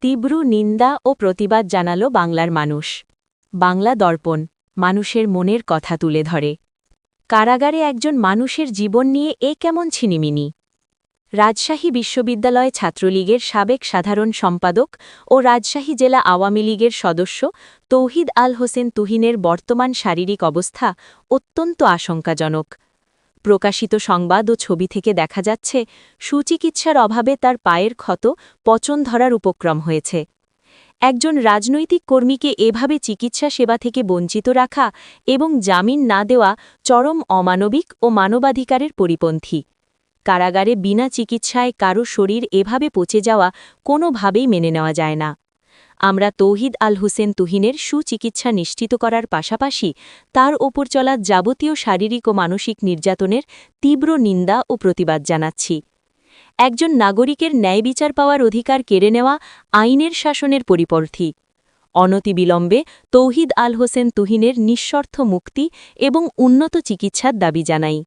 তীব্র নিন্দা ও প্রতিবাদ জানালো বাংলার মানুষ। বাংলা দর্পণ মানুষের মনের কথা তুলে ধরে। কারাগারে একজন মানুষের জীবন নিয়ে এ কেমন ছিনিমিনি। রাজশাহী বিশ্ববিদ্যালয় ছাত্রলীগের সাবেক সাধারণ সম্পাদক ও রাজশাহী জেলা আওয়ামী লীগের সদস্য তৌহিদ আল হোসেন তুহিনের বর্তমান শারীরিক অবস্থা অত্যন্ত আশঙ্কাজনক। প্রকাশিত সংবাদ ও ছবি থেকে দেখা যাচ্ছে সুচিকিৎসার অভাবে তার পায়ের ক্ষত পচন ধরার উপক্রম হয়েছে। একজন রাজনৈতিক কর্মীকে এভাবে চিকিৎসা সেবা থেকে বঞ্চিত রাখা এবং জামিন না দেওয়া চরম অমানবিক ও মানবাধিকারের পরিপন্থী। কারাগারে বিনা চিকিৎসায় কারো শরীর এভাবে পচে যাওয়া কোনোভাবেই মেনে নেওয়া যায় না। আমরা তৌহিদ আল হোসেন তুহিনের সুচিকিৎসা নিশ্চিত করার পাশাপাশি তার ওপর চলা যাবতীয় শারীরিক ও মানসিক নির্যাতনের তীব্র নিন্দা ও প্রতিবাদ জানাচ্ছি। একজন নাগরিকের ন্যায় বিচার পাওয়ার অধিকার কেড়ে নেওয়া আইনের শাসনের পরিপন্থী। অনতিবিলম্বে তৌহিদ আল হোসেন তুহিনের নিঃশর্ত মুক্তি এবং উন্নত চিকিৎসার দাবি জানাই।